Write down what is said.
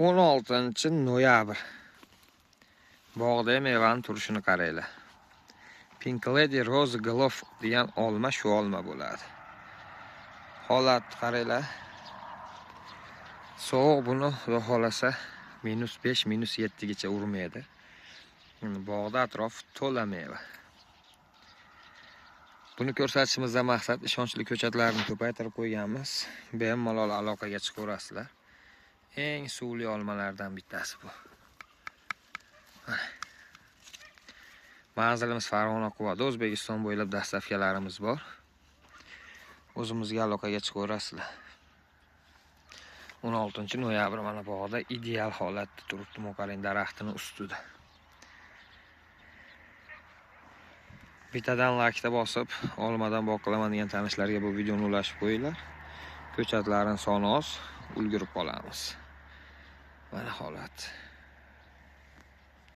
16-noyabr. Bog'da mevani turishini qaranglar. Pink Lady Rose Glove degan olma shu olma bo'ladi. Holat qaranglar. Sovuq buni xudo xolasa -5, -7 gacha urmaydi. Bog'da atrof to'la meva. Buni ko'rsatishimizdan maqsad ishonchli ko'chatlarni ko'paytirib qo'yganmiz. Bemalol aloqaga chiqaverasizlar. Eng suvli olmalardan bittasi bu. Manzilimiz Farg'ona quvada, O'zbekiston bo'ylab dastavkalarimiz bor. O'zimizga aloqaga chiqaverasizlar. 16-noyabr mana bog'da ideal holatda turibdi, mo'qaring daraxtining ustida. Bittadan like bosib, olmadan bog' qilaman degan tanishlarga bu videoni ulashib qo'yinglar. Ko'chatlarning soni oz, ulgurib qolamiz. Mana holat.